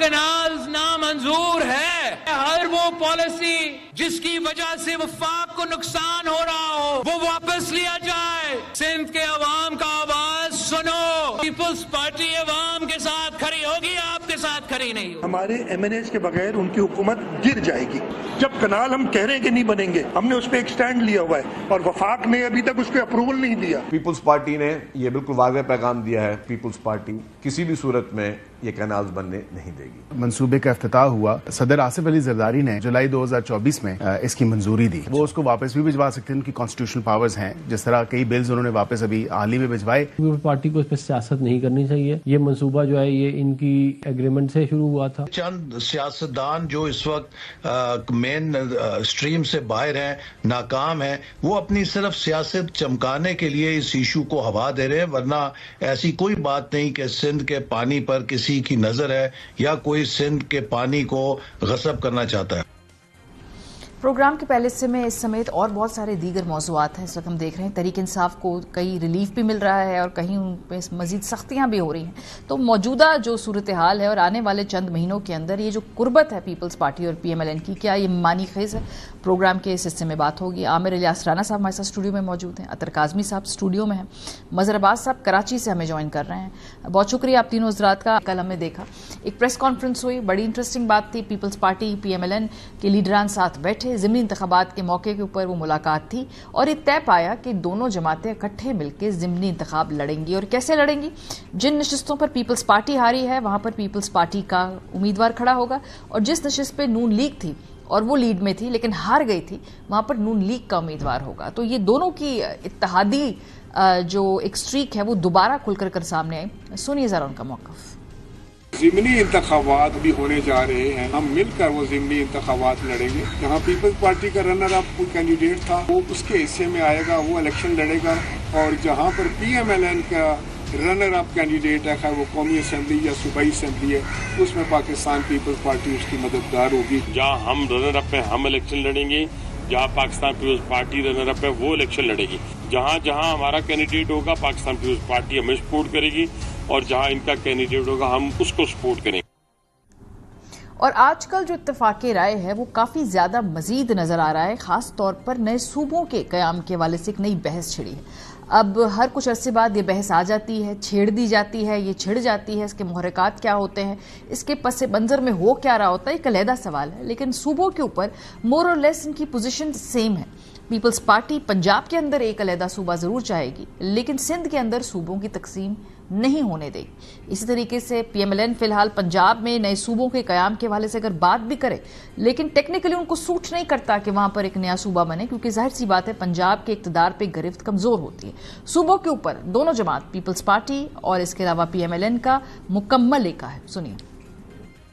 Canals نامنظور ہے. ہر وہ پالیسی جس کی وجہ سے وفاق کو نقصان ہو رہا ہو وہ واپس لیا جائے. سندھ کے عوام کا آواز سنو. پیپلز پارٹی عوام کے ساتھ کھڑی ہوگی, آپ کے ساتھ کھڑی نہیں ہوگی. ہمارے ایم این ایز کے بغیر ان کی حکومت گر جائے گی. جب کنال ہم کہہ رہے ہیں کہ نہیں بنیں گے, ہم نے اس پہ ایک سٹینڈ لیا ہوا ہے اور وفاق نے ابھی تک اس کو اپروول نہیں دیا. پیپلز پارٹی نے یہ بالکل واضح پیغام دیا ہے, پیپلز پارٹی کسی بھی صورت میں یہ کینالز بننے نہیں دے گی. منصوبے کا افتتاح ہوا. صدر آصف علی زرداری نے جولائی 2024 میں اس کی منظوری دی. وہ اس کو واپس بھی بھجوا سکتے ہیں, ان کی کانسٹیٹیوشنل پاورز ہیں. جس طرح کئی بلز انہوں نے واپس ابھی حال ہی میں بھجوائے. پیپلز پارٹی کو اس پہ سیاست نہیں کرنی چاہیے. یہ منصوبہ جو ہے یہ ان کی ایگریمنٹ سے شروع ہوا تھا. چند سیاستدان جو اس وقت مین اسٹریم سے باہر ہیں, ناکام ہیں, وہ اپنی صرف سیاست چمکانے کے لیے اس ایشو کو ہوا دے رہے ہیں, ورنہ ایسی کوئی بات نہیں کہ سندھ کے پانی پر کسی کی نظر ہے یا کوئی سندھ کے پانی کو غصب کرنا چاہتا ہے. پروگرام کے پہلے سے میں اس سمیت اور بہت سارے دیگر موضوعات ہیں اس وقت ہم دیکھ رہے ہیں. تحریک انصاف کو کئی ریلیف بھی مل رہا ہے اور کہیں ان پہ مزید سختیاں بھی ہو رہی ہیں. تو موجودہ جو صورتحال ہے اور آنے والے چند مہینوں کے اندر یہ جو قربت ہے پیپلز پارٹی اور پی ایم ایل این کی, کیا یہ معنی خیز ہے؟ پروگرام کے اس حصے میں بات ہوگی. عامر الیاس رانا صاحب ہمارے ساتھ اسٹوڈیو میں موجود ہیں, اطہر کاظمی صاحب اسٹوڈیو میں ہیں, مظہر عباس صاحب کراچی سے ہمیں جوائن کر رہے ہیں. بہت شکریہ آپ تینوں حضرات کا. کل ہم نے دیکھا ایک پریس کانفرنس ہوئی, بڑی انٹرسٹنگ بات تھی. Peoples Party P M L N کے لیڈران ساتھ بیٹھے, ضمنی انتخابات کے موقع کے اوپر وہ ملاقات تھی اور یہ طے پایا کہ دونوں جماعتیں اکٹھے مل کے ضمنی انتخاب لڑیں گی. اور کیسے لڑیں گی؟ جن نشستوں پر پیپلز پارٹی ہاری ہے وہاں پر پیپلز پارٹی کا امیدوار کھڑا ہوگا, اور جس نشست پہ نون لیگ تھی اور وہ لیڈ میں تھی لیکن ہار گئی تھی وہاں پر نون لیگ کا امیدوار ہوگا. تو یہ دونوں کی اتحادی جو ایک سٹریک ہے وہ دوبارہ کھل کر سامنے آئی. سنیے ذرا ان کا موقف. ضمنی انتخابات بھی ہونے جا رہے ہیں, ہم مل کر وہ ضمنی انتخابات لڑیں گے. جہاں پیپلز پارٹی کا رنر اپ کوئی کینڈیڈیٹ تھا وہ اس کے حصے میں آئے گا, وہ الیکشن لڑے گا, اور جہاں پر پی ایم ایل این کا رنر اپ کینڈیڈیٹ ہے, خیر وہ قومی اسمبلی یا صوبائی اسمبلی ہے, اس میں پاکستان پیپلز پارٹی اس کی مددگار ہوگی. جہاں ہم رنر اپ ہیں ہم الیکشن لڑیں گے, جہاں پاکستان پیپلز پارٹی رنر اپ ہے وہ الیکشن لڑے گی. جہاں جہاں ہمارا کینڈیڈیٹ ہوگا پاکستان پیپلز پارٹی ہمیں سپورٹ کرے گی, اور جہاں ان کا کینڈیڈیٹ ہوگا ہم اس کو سپورٹ کریں گے. اور آج کل جو اتفاق رائے ہے وہ کافی زیادہ مزید نظر آ رہا ہے, خاص طور پر نئے صوبوں کے قیام کے حوالے سے ایک نئی بحث چھڑی ہے. اب ہر کچھ عرصے بعد یہ بحث آ جاتی ہے, چھیڑ دی جاتی ہے, یہ چھڑ جاتی ہے. اس کے محرکات کیا ہوتے ہیں, اس کے پس منظر میں ہو کیا رہا ہوتا ہے, ایک علیحدہ سوال ہے. لیکن صوبوں کے اوپر مور اور لیس ان کی پوزیشن سیم ہے. پیپلز پارٹی پنجاب کے اندر ایک علیحدہ صوبہ ضرور چاہے گی لیکن سندھ کے اندر صوبوں کی تقسیم نہیں ہونے دے گی. اسی طریقے سے پی ایم ایل این فی الحال پنجاب میں نئے صوبوں کے قیام کے حوالے سے اگر بات بھی کرے لیکن ٹیکنیکلی ان کو سوٹ نہیں کرتا کہ وہاں پر ایک نیا صوبہ بنے, کیونکہ ظاہر سی بات ہے پنجاب کے اقتدار پہ گرفت کمزور ہوتی ہے. صوبوں کے اوپر دونوں جماعت پیپلز پارٹی اور اس کے علاوہ پی ایم ایل این کا مکمل ایکا ہے. سنیے.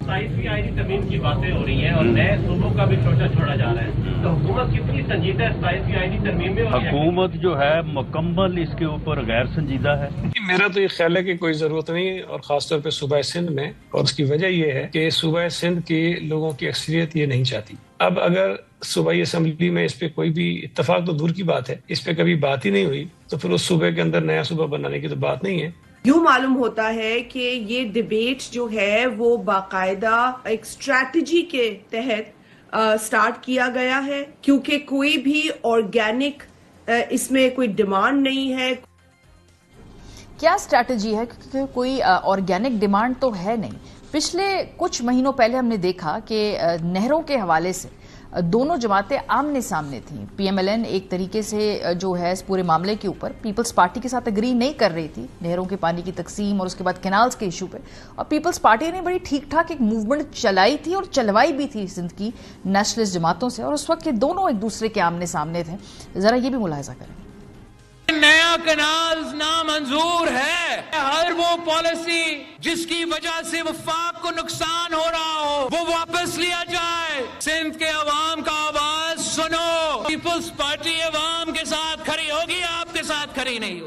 27 آئینی ترمیم کی باتیں ہو رہی ہیں اور نئے صوبوں کا بھی سوچا چھوڑا جا رہا ہے, تو حکومت کتنی سنجیدہ ہے 27 آئینی ترمیم میں؟ حکومت جو ہے مکمل اس کے اوپر غیر سنجیدہ ہے. میرا تو یہ خیال ہے کہ کوئی ضرورت نہیں, اور خاص طور پہ صوبہ سندھ میں, اور اس کی وجہ یہ ہے کہ صوبہ سندھ کے لوگوں کی اکثریت یہ نہیں چاہتی. اب اگر صوبائی اسمبلی میں اس پہ کوئی بھی اتفاق تو دور کی بات ہے, اس پہ کبھی بات ہی نہیں ہوئی, تو پھر اس صوبے کے اندر نیا صوبہ بنانے کی تو بات نہیں ہے. یوں معلوم ہوتا ہے کہ یہ ڈیبیٹ جو ہے وہ باقاعدہ ایک اسٹریٹجی کے تحت سٹارٹ کیا گیا ہے, کیونکہ کوئی بھی آرگینک اس میں کوئی ڈیمانڈ نہیں ہے. کیا اسٹریٹجی ہے؟ کیونکہ کوئی آرگینک ڈیمانڈ تو ہے نہیں. پچھلے کچھ مہینوں پہلے ہم نے دیکھا کہ نہروں کے حوالے سے دونوں جماعتیں آمنے سامنے تھیں. پی ایم ایل این ایک طریقے سے جو ہے اس پورے معاملے کے اوپر پیپلز پارٹی کے ساتھ اگری نہیں کر رہی تھی, نہروں کے پانی کی تقسیم اور اس کے بعد کینالز کے ایشو پہ, اور پیپلز پارٹی نے بڑی ٹھیک ٹھاک ایک موومنٹ چلائی تھی اور چلوائی بھی تھی سندھ کی نیشنلسٹ جماعتوں سے, اور اس وقت یہ دونوں ایک دوسرے کے آمنے سامنے تھے. ذرا یہ بھی ملاحظہ کریں. نیا کنالز نامنظور ہے. ہر وہ پالیسی جس کی وجہ سے وفاق کو نقصان ہو رہا ہو وہ واپس لیا جائے. سندھ کے عوام کا آواز سنو. پیپلز پارٹی عوام کے ساتھ کھڑی ہوگی, آپ کے ساتھ کھڑی نہیں ہوگی.